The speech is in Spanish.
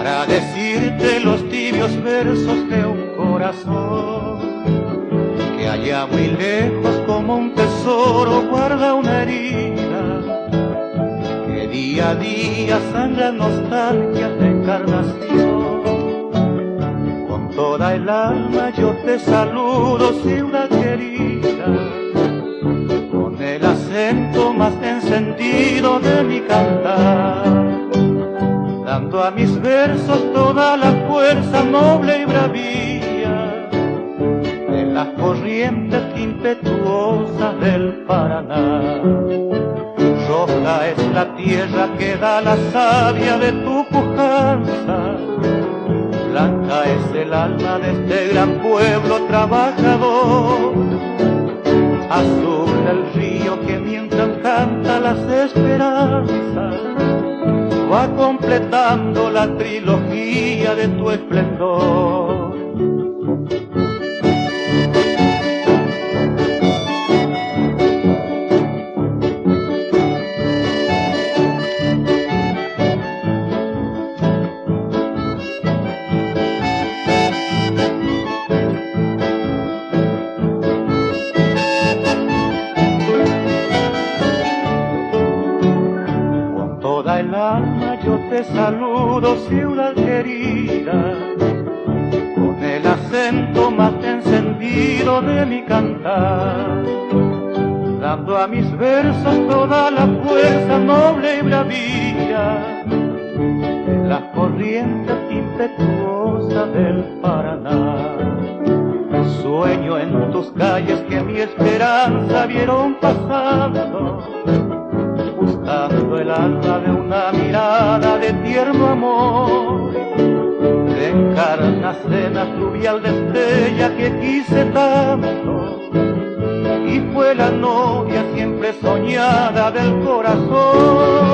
para decirte los tibios versos de un corazón que allá muy lejos como un tesoro guarda una herida que día a día sangra nostalgias de encarnación. Con toda el alma yo te saludo, ciudad querida, con el acento más encendido de mi cantar, dando a mis versos toda la fuerza noble y bravía de las corrientes impetuosas del Paraná. Roja es la tierra que da la savia de tu pujanza, blanca es el alma de este gran pueblo trabajador, azul el río que mientras canta las esperanzas va completando la trilogía de tu esplendor. El alma yo te saludo, ciudad querida, con el acento más encendido de mi cantar, dando a mis versos toda la fuerza noble y bravía de las corrientes impetuosas del Paraná. Sueño en tus calles que mi esperanza vieron pasando, buscando el alma de una mirada de tierno amor, de encarnacena fluvial destella que quise tanto, y fue la novia siempre soñada del corazón.